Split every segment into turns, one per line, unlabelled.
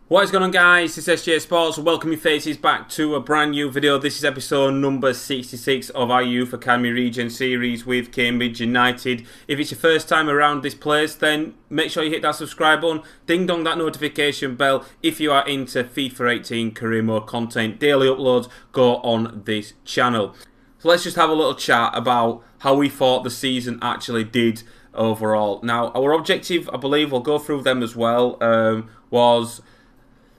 What is going on, guys? It's SJHSports. Welcome you faces back to a brand new video. This is episode number 66 of our Youth Academy Region series with Cambridge United. If it's your first time around this place, then make sure you hit that subscribe button, ding dong that notification bell. If you are into FIFA 18 career mode content, daily uploads go on this channel. So let's just have a little chat about how we thought the season actually did overall. Now, our objective, I believe, we'll go through them as well, was...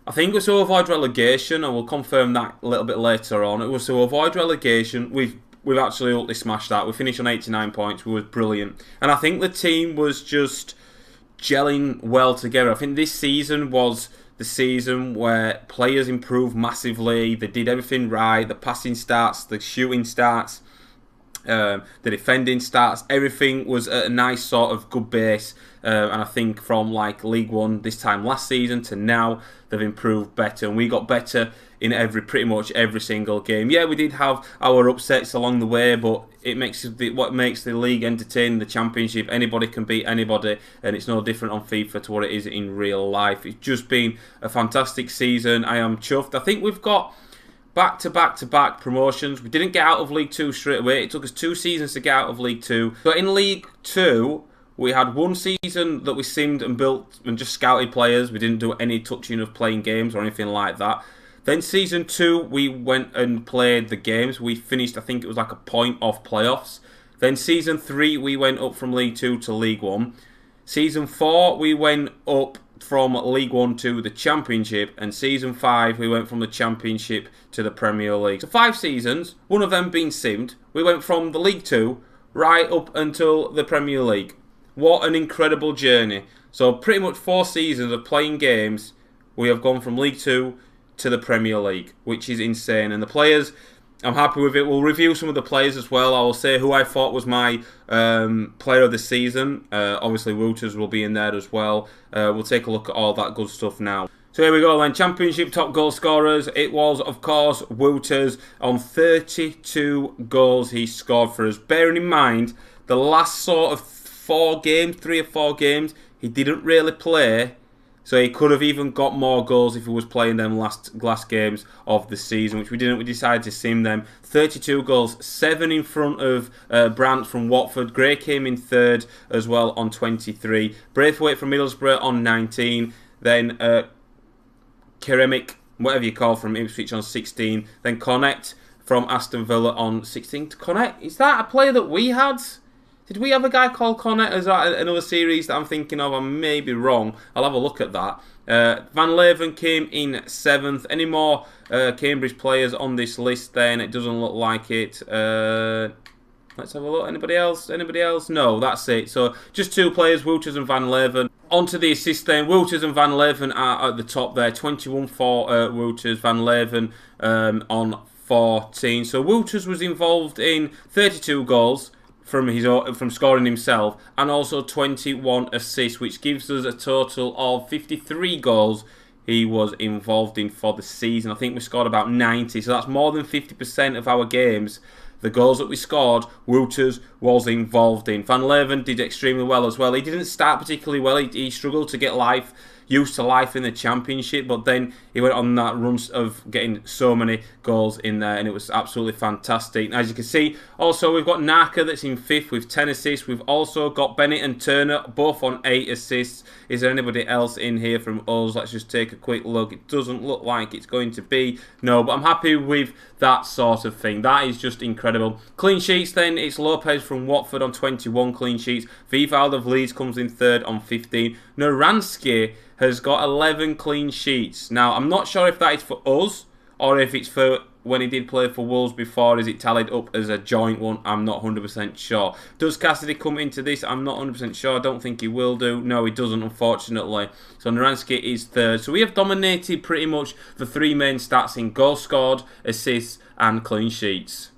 I think it was to avoid relegation, and we'll confirm that a little bit later on. It was to avoid relegation. We've actually utterly smashed that. We finished on 89 points. We were brilliant. And I think the team was just gelling well together. I think this season was the season where players improved massively. They did everything right. The passing stats, the shooting stats, the defending stats, everything was at a nice sort of good base. And I think from like League One this time last season to now, they've improved better, and we got better in pretty much every single game. Yeah, we did have our upsets along the way, but it makes what makes the league entertaining, the championship. Anybody can beat anybody, and it's no different on FIFA to what it is in real life. It's just been a fantastic season. I am chuffed. I think we've got back-to-back promotions. We didn't get out of League 2 straight away. It took us 2 seasons to get out of League 2. But in League 2, we had 1 season that we simmed and built and just scouted players. We didn't do any touching of playing games or anything like that. Then season 2, we went and played the games. We finished, I think it was like a point off playoffs. Then season 3, we went up from League 2 to League 1. Season 4, we went up from League 1 to the Championship, and Season 5 we went from the Championship to the Premier League. So 5 seasons, one of them being simmed. We went from the League 2 right up until the Premier League. What an incredible journey. So pretty much 4 seasons of playing games, we have gone from League 2 to the Premier League, which is insane. And the players, I'm happy with it. We'll review some of the players as well. I will say who I thought was my player of the season. Obviously, Wouters will be in there as well. We'll take a look at all that good stuff now. So here we go then. Championship top goal scorers. It was, of course, Wouters on 32 goals he scored for us. Bearing in mind, the last sort of 3 or 4 games, he didn't really play. So he could have even got more goals if he was playing them last games of the season, which we didn't. We decided to sim them. 32 goals, 7 in front of Brandt from Watford. Gray came in 3rd as well on 23. Braithwaite from Middlesbrough on 19. Then Keremic, whatever you call, from Ipswich on 16. Then Cornet from Aston Villa on 16. Cornet, is that a player that we had? Did we have a guy called Cornet? Is that another series that I'm thinking of? I may be wrong. I'll have a look at that. Van Leeuwen came in 7th. Any more Cambridge players on this list then? It doesn't look like it. Let's have a look. Anybody else? Anybody else? No, that's it. So just 2 players, Wouters and Van Leeuwen. On to the assists then. Wouters and Van Leeuwen are at the top there. 21 for Wouters, Van Leeuwen on 14. So Wouters was involved in 32 goals from scoring himself, and also 21 assists, which gives us a total of 53 goals he was involved in for the season. I think we scored about 90, so that's more than 50% of our games. The goals that we scored, Wouters was involved in. Van Leeuwen did extremely well as well. He didn't start particularly well. He struggled to get used to life in the Championship, but then he went on that run of getting so many goals in there, and it was absolutely fantastic. And as you can see, also we've got Naka that's in 5th with 10 assists. We've also got Bennett and Turner both on 8 assists. Is there anybody else in here from us? Let's just take a quick look. It doesn't look like it's going to be. No, but I'm happy with that sort of thing. That is just incredible. Clean sheets then, it's Lopez from Watford on 21 clean sheets. Vivald of Leeds comes in 3rd on 15. Naransky has got 11 clean sheets. Now, I'm not sure if that is for us or if it's for when he did play for Wolves before. Is it tallied up as a joint one? I'm not 100% sure. Does Cassidy come into this? I'm not 100% sure. I don't think he will do. No, he doesn't, unfortunately. So Naransky is 3rd. So we have dominated pretty much the 3 main stats in goals scored, assists and clean sheets.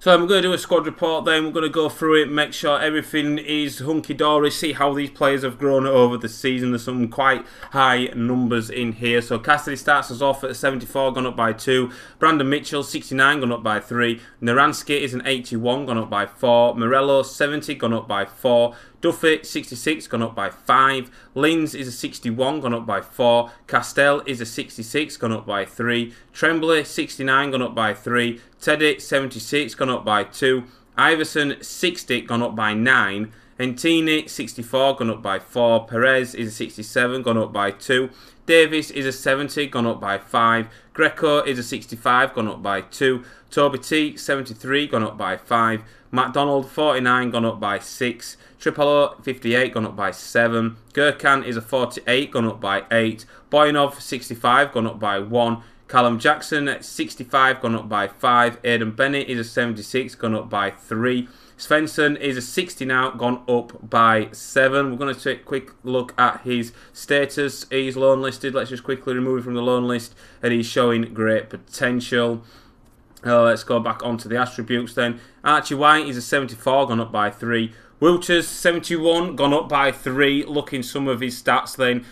So we're going to do a squad report then, we're going to go through it, make sure everything is hunky-dory, see how these players have grown over the season. There's some quite high numbers in here. So Cassidy starts us off at 74, gone up by 2. Brandon Mitchell, 69, gone up by 3. Naranski is an 81, gone up by 4. Morello, 70, gone up by 4. Duffy, 66, gone up by 5. Linz is a 61, gone up by 4. Castell is a 66, gone up by 3. Tremblay, 69, gone up by 3. Teddy, 76, gone up by 2. Iverson, 60, gone up by 9. Entini, 64, gone up by 4. Perez is a 67, gone up by 2. Davis is a 70, gone up by 5. Greco is a 65, gone up by 2. Toby T, 73, gone up by 5. McDonald, 49, gone up by 6. Tripolo, 58, gone up by 7. Gurkhan is a 48, gone up by 8. Boyanov, 65, gone up by 1. Callum Jackson, 65, gone up by 5. Aidan Bennett is a 76, gone up by 3. Svensson is a 60 now, gone up by 7. We're going to take a quick look at his status. He's loan listed. Let's just quickly remove him from the loan list, and he's showing great potential. Let's go back onto the attributes then. Archie White is a 74, gone up by 3. Wouters, 71, gone up by 3. Looking some of his stats then.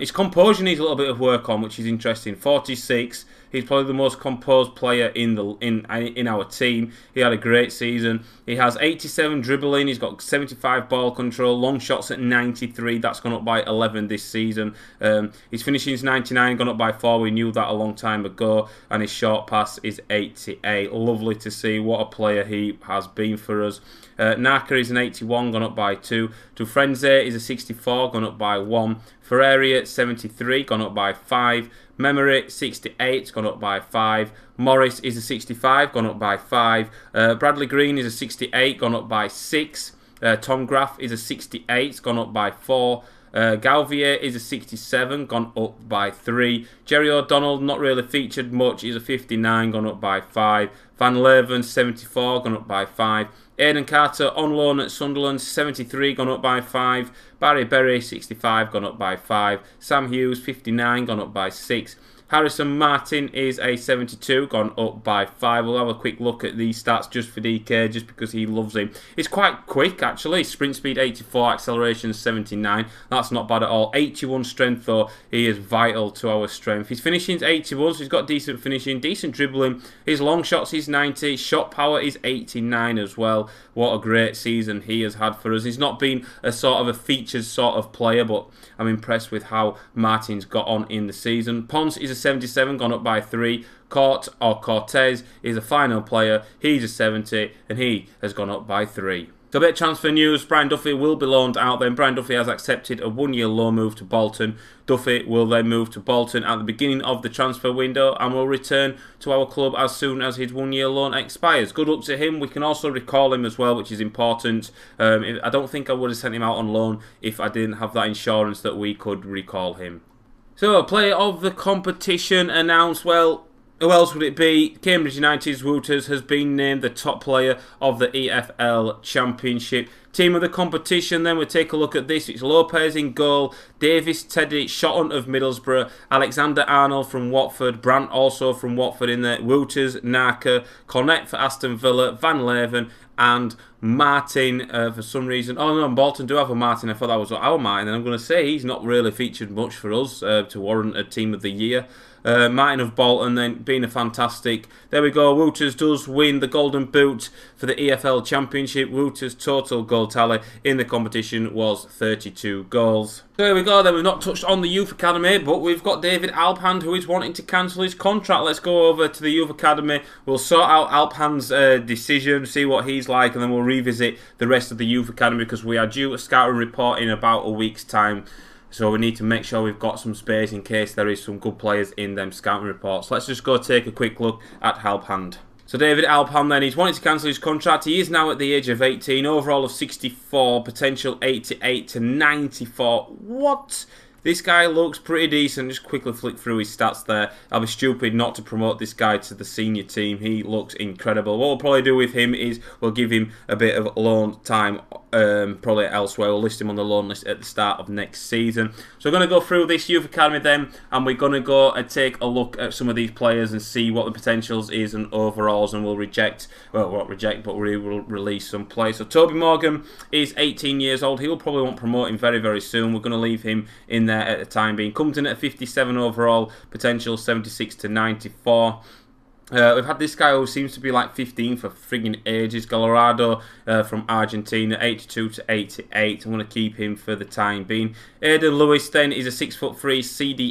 His composure needs a little bit of work on, which is interesting. 46. He's probably the most composed player in our team. He had a great season. He has 87 dribbling. He's got 75 ball control. Long shots at 93. That's gone up by 11 this season. His finishing is 99, gone up by 4. We knew that a long time ago. And his short pass is 88. Lovely to see. What a player he has been for us. Naka is an 81, gone up by 2. Tufrenze is a 64, gone up by 1. Ferrari 73, gone up by 5. Memory 68, gone up by 5. Morris is a 65, gone up by 5. Bradley Green is a 68, gone up by 6. Tom Graff is a 68, gone up by 4. Galvier is a 67, gone up by 3. Jerry O'Donnell, not really featured much, is a 59, gone up by 5. Van Leeuwen, 74, gone up by 5. Aidan Carter, on loan at Sunderland, 73, gone up by 5. Barry Berry, 65, gone up by 5. Sam Hughes, 59, gone up by 6. Harrison Martin is a 72, gone up by 5. We'll have a quick look at these stats just for DK, just because he loves him. It's quite quick, actually. Sprint speed 84, acceleration 79. That's not bad at all. 81 strength, though. He is vital to our strength. His finishing is 81, so he's got decent finishing, decent dribbling. His long shots is 90. Shot power is 89 as well. What a great season he has had for us. He's not been a sort of a featured sort of player, but I'm impressed with how Martin's got on in the season. Ponce is a 77, gone up by 3. Cortez is a final player. He's a 70, and he has gone up by 3. So a bit of transfer news. Brian Duffy will be loaned out then. Brian Duffy has accepted a 1-year loan move to Bolton. Duffy will then move to Bolton at the beginning of the transfer window and will return to our club as soon as his 1-year loan expires. Good luck to him. We can also recall him as well, which is important. I don't think I would have sent him out on loan if I didn't have that insurance that we could recall him. So, player of the competition announced. Well, who else would it be? Cambridge United's Wouters has been named the top player of the EFL Championship. Team of the competition, then we'll take a look at this. It's Lopez in goal, Davis, Teddy, Shotton of Middlesbrough, Alexander Arnold from Watford, Brandt also from Watford in there, Wouters, Naka, Cornet for Aston Villa, Van Leeuwen, and Martin for some reason. Oh no, Bolton do have a Martin. I thought that was our Martin, and I'm going to say he's not really featured much for us to warrant a Team of the Year. Martin of Bolton then being a fantastic. There we go. Wouters does win the Golden Boot for the EFL Championship. Wouters' total goal tally in the competition was 32 goals. So there we go then. We've not touched on the Youth Academy, but we've got David Alphand who is wanting to cancel his contract. Let's go over to the Youth Academy. We'll sort out Alphand's decision, see what he's like, and then we'll revisit the rest of the Youth Academy because we are due a scouting report in about a week's time. So we need to make sure we've got some space in case there is some good players in them scouting reports. Let's just go take a quick look at Alphand. So David Alphand then, he's wanted to cancel his contract. He is now at the age of 18, overall of 64, potential 88 to 94. What? This guy looks pretty decent. Just quickly flick through his stats there. I'll be stupid not to promote this guy to the senior team. He looks incredible. What we'll probably do with him is we'll give him a bit of loan time probably elsewhere. We'll list him on the loan list at the start of next season. So we're going to go through this youth academy then, and we're going to go and take a look at some of these players and see what the potentials is and overalls, and we'll reject, well, we won't reject, but we will release some players. So Toby Morgan is 18 years old. He will probably want promoting very, very soon. We're going to leave him in there at the time being. Comes in at 57 overall, potential 76 to 94. We've had this guy who seems to be like 15 for frigging ages. Colorado from Argentina, 82 to 88. I'm going to keep him for the time being. Aiden Lewis then is a 6'3"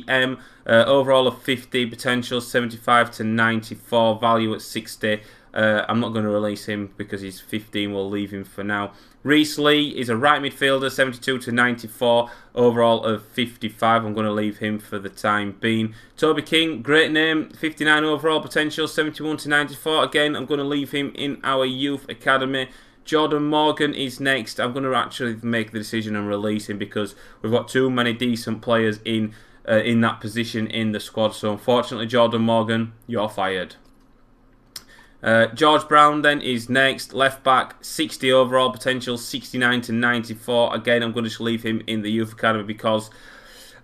CDM, overall of 50, potential 75 to 94, value at 60. I'm not going to release him because he's 15. We'll leave him for now. Reese Lee is a right midfielder, 72 to 94, overall of 55. I'm going to leave him for the time being. Toby King, great name, 59 overall, potential 71 to 94. Again, I'm going to leave him in our youth academy. Jordan Morgan is next. I'm going to actually make the decision and release him because we've got too many decent players in that position in the squad. So unfortunately, Jordan Morgan, you're fired. George Brown then is next, left back, 60 overall, potential 69 to 94. Again, I'm going to just leave him in the youth academy because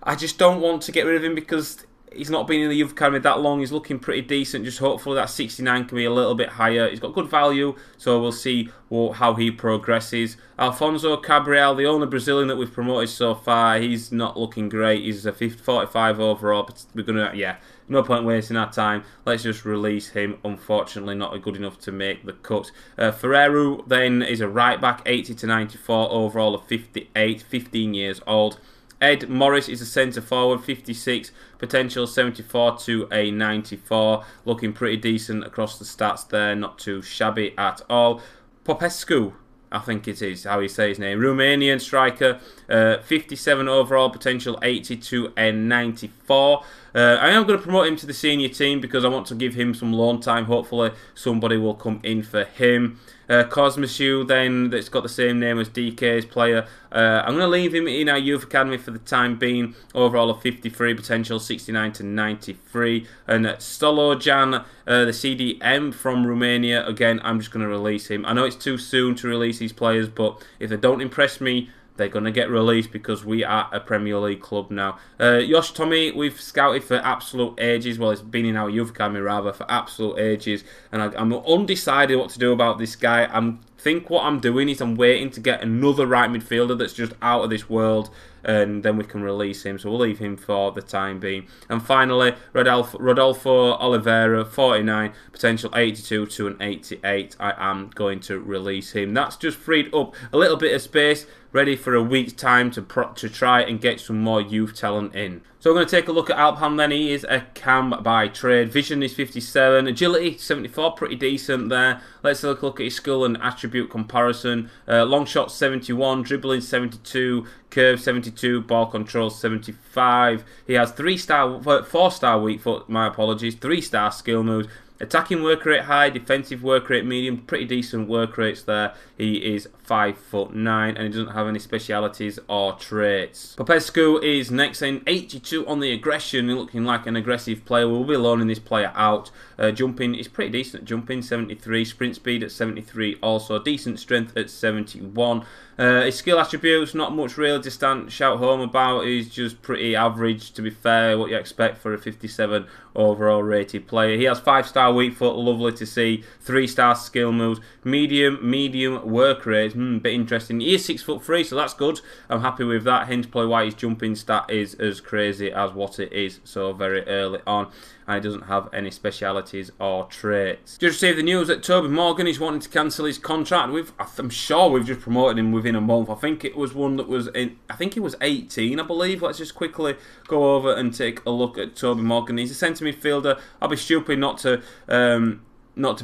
I just don't want to get rid of him because he's not been in the youth academy that long. He's looking pretty decent. Just hopefully that 69 can be a little bit higher. He's got good value, so we'll see how he progresses. Alfonso Cabral, the only Brazilian that we've promoted so far, he's not looking great. He's a 45 overall, but we're gonna, yeah, no point wasting our time. Let's just release him. Unfortunately, not good enough to make the cut. Ferreru then is a right back, 80 to 94, overall of 58, 15 years old. Ed Morris is a centre forward, 56, potential 74 to a 94. Looking pretty decent across the stats there, not too shabby at all. Popescu, I think it is how you say his name. Romanian striker, 57 overall, potential 80 to a 94. I am going to promote him to the senior team because I want to give him some loan time. Hopefully somebody will come in for him. Cosmoshu then, that's got the same name as DK's player. I'm going to leave him in our youth academy for the time being. Overall of 53, potential 69 to 93. And Stolojan, the CDM from Romania, again, I'm just going to release him. I know it's too soon to release these players, but if they don't impress me, they're going to get released because we are a Premier League club now. Yosh Tommy, we've scouted for absolute ages. Well, it's been in our youth academy rather for absolute ages. And I'm undecided what to do about this guy. I think what I'm doing is I'm waiting to get another right midfielder that's just out of this world. And then we can release him. So we'll leave him for the time being. And finally, Rodolfo Oliveira, 49, potential 82 to an 88. I am going to release him. That's just freed up a little bit of space, ready for a week's time to try and get some more youth talent in. So we're going to take a look at Alpham then. He is a cam by trade. Vision is 57. Agility 74, pretty decent there. Let's take a look at his skill and attribute comparison. Long shot 71, dribbling 72, curve 72, ball control 75. He has 4-star weak foot, my apologies, 3-star skill moves. Attacking work rate high, defensive work rate medium, pretty decent work rates there. He is 5'9" and he doesn't have any specialities or traits. Popescu is next in, 82 on the aggression, looking like an aggressive player. We'll be loaning this player out. Jumping is pretty decent. Jumping 73, sprint speed at 73, also decent strength at 71. His skill attributes, not much really to shout home about. He's just pretty average, to be fair, what you expect for a 57 overall rated player. He has 5-star weak foot, lovely to see. 3-star skill moves, medium work rate, bit interesting. He is 6'3", so that's good. I'm happy with that, hence probably why his jumping stat is as crazy as what it is so very early on. And he doesn't have any specialities or traits. Just received the news that Toby Morgan is wanting to cancel his contract. I'm sure we've just promoted him within a month. I think it was one that was in, I think he was 18, I believe. Let's just quickly go over and take a look at Toby Morgan. He's a centre midfielder. I'll be stupid not to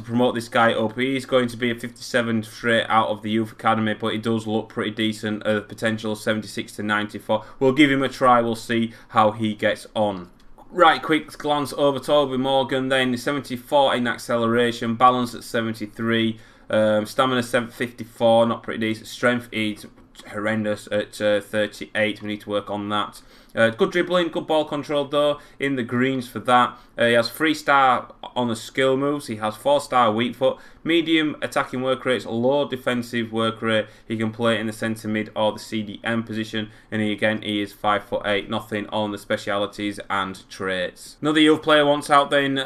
promote this guy up. He's going to be a 57 straight out of the youth academy, but he does look pretty decent. Potential 76 to 94. We'll give him a try. We'll see how he gets on. Right, quick glance over Toby Morgan then. 74 in acceleration, balance at 73, stamina 754, not pretty decent. Strength is horrendous at 38. We need to work on that. Good dribbling, good ball control though, in the greens for that. He has 3-star on the skill moves, he has 4-star weak foot, medium attacking work rates, low defensive work rate. He can play in the centre mid or the CDM position, and he is 5'8", nothing on the specialities and traits. Another youth player wants out then,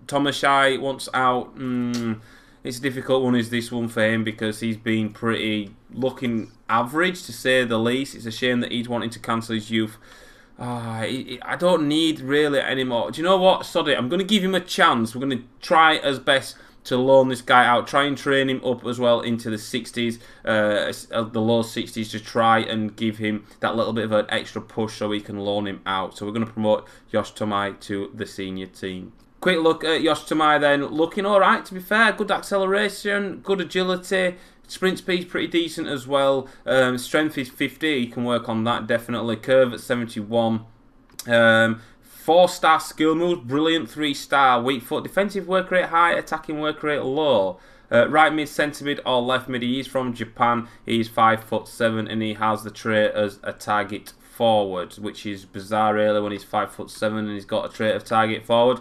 Tomashai wants out. It's a difficult one, is this one for him, because he's been pretty looking average to say the least. It's a shame that he's wanting to cancel his youth. I don't need really anymore. Do you know what? Sod it. I'm going to give him a chance. We're going to try as best to loan this guy out. Try and train him up as well into the 60s, the low 60s, to try and give him that little bit of an extra push so we can loan him out. So we're going to promote Josh Tomai to the senior team. Quick look at Josh Tomai then, looking alright to be fair. Good acceleration, good agility, sprint speed's pretty decent as well. Strength is 50, you can work on that definitely. Curve at 71. 4-star skill moves, brilliant. 3-star weak foot. Defensive work rate high, attacking work rate low. Right mid, centre mid or left mid. He is from Japan, he's 5'7", and he has the trait as a target forward, which is bizarre really when he's 5'7" and he's got a trait of target forward.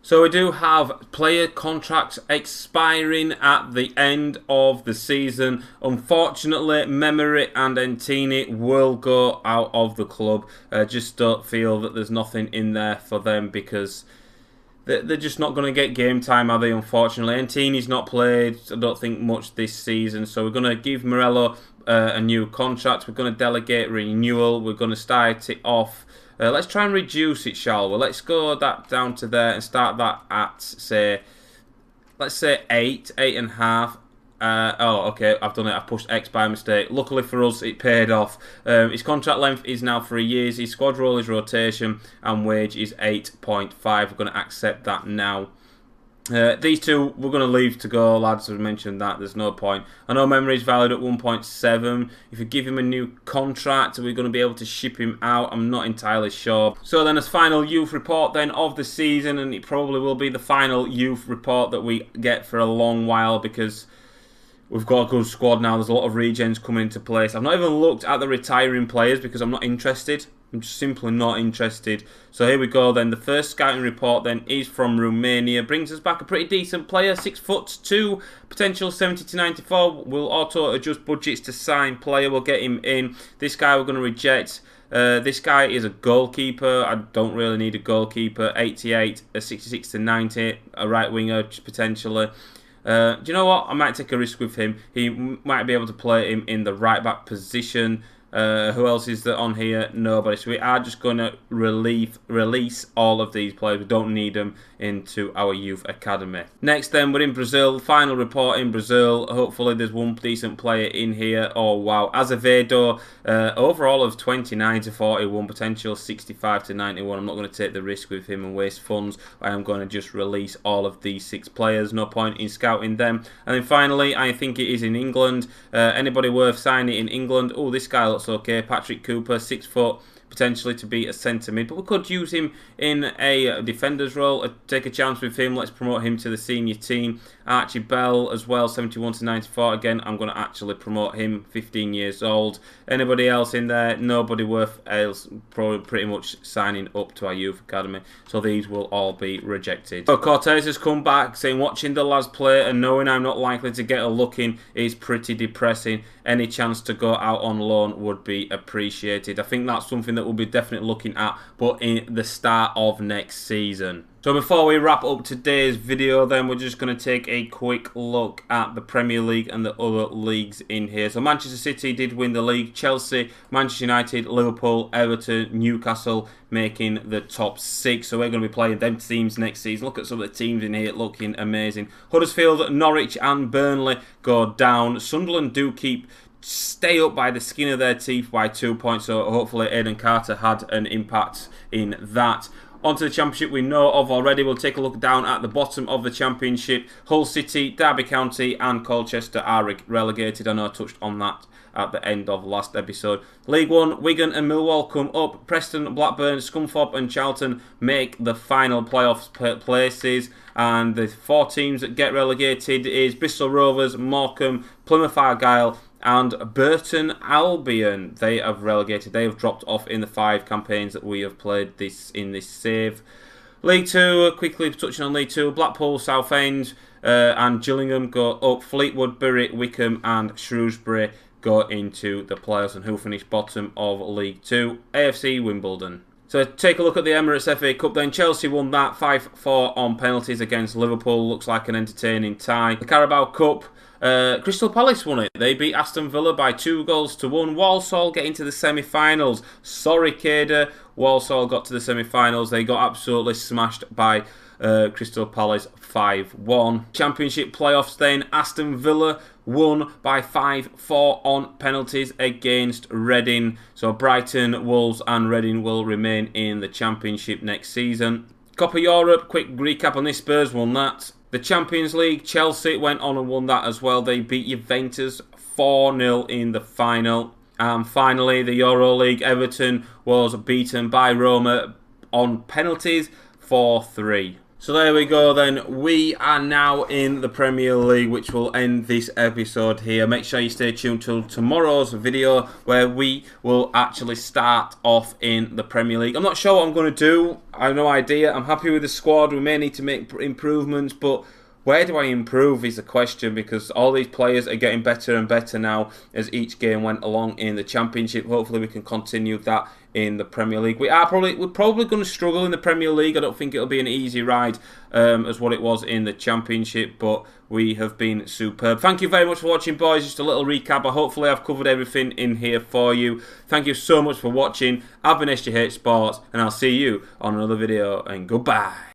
So we do have player contracts expiring at the end of the season. Unfortunately, Memory and Entini will go out of the club. Just don't feel that there's nothing in there for them, because they're just not going to get game time, are they, unfortunately. Entini's not played, I don't think, much this season. So we're going to give Morello a new contract. We're going to delegate renewal. We're going to start it off. Let's try and reduce it, shall we? Let's go that down to there and start that at, say, let's say 8.5. Oh, okay, I've done it. I've pushed X by mistake. Luckily for us, it paid off. His contract length is now 3 years. His squad role is rotation, and wage is 8.5. We're going to accept that now. These two we're going to leave to go, lads. I've mentioned that there's no point. I know Memory is valued at 1.7. If you give him a new contract, are we going to be able to ship him out? I'm not entirely sure. So then, as final youth report then of the season, and it probably will be the final youth report that we get for a long while, because we've got a good squad now. There's a lot of regens coming into place. I've not even looked at the retiring players because I'm not interested. I'm just simply not interested. So here we go then. The first scouting report then is from Romania. Brings us back a pretty decent player. 6'2", potential 70 to 94. We'll auto adjust budgets to sign player. We'll get him in. This guy we're going to reject. This guy is a goalkeeper. I don't really need a goalkeeper. 88, 66 to 90. A right winger potentially. Do you know what? I might take a risk with him. He might be able to play him in the right back position. Who else is there on here? Nobody. So we are just going to release all of these players. We don't need them into our youth academy. Next then, we're in Brazil. Final report in Brazil. Hopefully there's one decent player in here. Oh wow. Azevedo, overall of 29 to 41, potential 65 to 91. I'm not going to take the risk with him and waste funds. I am going to just release all of these 6 players. No point in scouting them. And then finally, I think it is in England. Anybody worth signing in England? Oh, this guy looks okay. Patrick Cooper, 6 foot, potentially to be a centre mid, but we could use him in a defender's role. Take a chance with him. Let's promote him to the senior team. Archie Bell as well, 71 to 94. Again, I'm going to actually promote him, 15 years old. Anybody else in there? Nobody worth else, probably pretty much signing up to our youth academy. So these will all be rejected. So Cortez has come back saying, watching the lads play and knowing I'm not likely to get a look in is pretty depressing. Any chance to go out on loan would be appreciated. I think that's something that we'll be definitely looking at, but in the start of next season. So before we wrap up today's video then, we're just going to take a quick look at the Premier League and the other leagues in here. So Manchester City did win the league. Chelsea, Manchester United, Liverpool, Everton, Newcastle making the top 6. So we're going to be playing them teams next season. Look at some of the teams in here looking amazing. Huddersfield, Norwich and Burnley go down. Sunderland do stay up by the skin of their teeth by 2 points. So hopefully Aidan Carter had an impact in that. Onto the Championship we know of already. We'll take a look down at the bottom of the Championship. Hull City, Derby County and Colchester are relegated. I know I touched on that at the end of last episode. League 1, Wigan and Millwall come up. Preston, Blackburn, Scunthorpe and Charlton make the final playoff places. And the 4 teams that get relegated is Bristol Rovers, Morecambe, Plymouth Argyle And Burton Albion, they have relegated. They have dropped off in the 5 campaigns that we have played in this save. League 2, quickly touching on League 2, Blackpool, Southend and Gillingham go up. Fleetwood, Bury, Wickham and Shrewsbury go into the playoffs. And who finished bottom of League 2? AFC Wimbledon. So take a look at the Emirates FA Cup then. Chelsea won that 5-4 on penalties against Liverpool. Looks like an entertaining tie. The Carabao Cup, Crystal Palace won it. They beat Aston Villa by 2-1. Walsall get into the semi-finals. Sorry, Cader. Walsall got to the semi-finals. They got absolutely smashed by Crystal Palace 5-1. Championship playoffs then. Aston Villa won by 5-4 on penalties against Reading. So Brighton, Wolves and Reading will remain in the Championship next season. Copa Europe, quick recap on this. Spurs won that. The Champions League, Chelsea went on and won that as well. They beat Juventus 4-0 in the final. And finally, the Euro League, Everton was beaten by Roma on penalties 4-3. So there we go then. We are now in the Premier League, which will end this episode here. Make sure you stay tuned till tomorrow's video where we will actually start off in the Premier League. I'm not sure what I'm going to do. I have no idea. I'm happy with the squad. We may need to make improvements, but where do I improve is the question, because all these players are getting better and better now as each game went along in the Championship. Hopefully we can continue that in the Premier League. We're probably going to struggle in the Premier League. I don't think it'll be an easy ride as what it was in the Championship, but we have been superb. Thank you very much for watching, boys. Just a little recap. Hopefully I've covered everything in here for you. Thank you so much for watching. I've been SJHSports, and I'll see you on another video, and goodbye.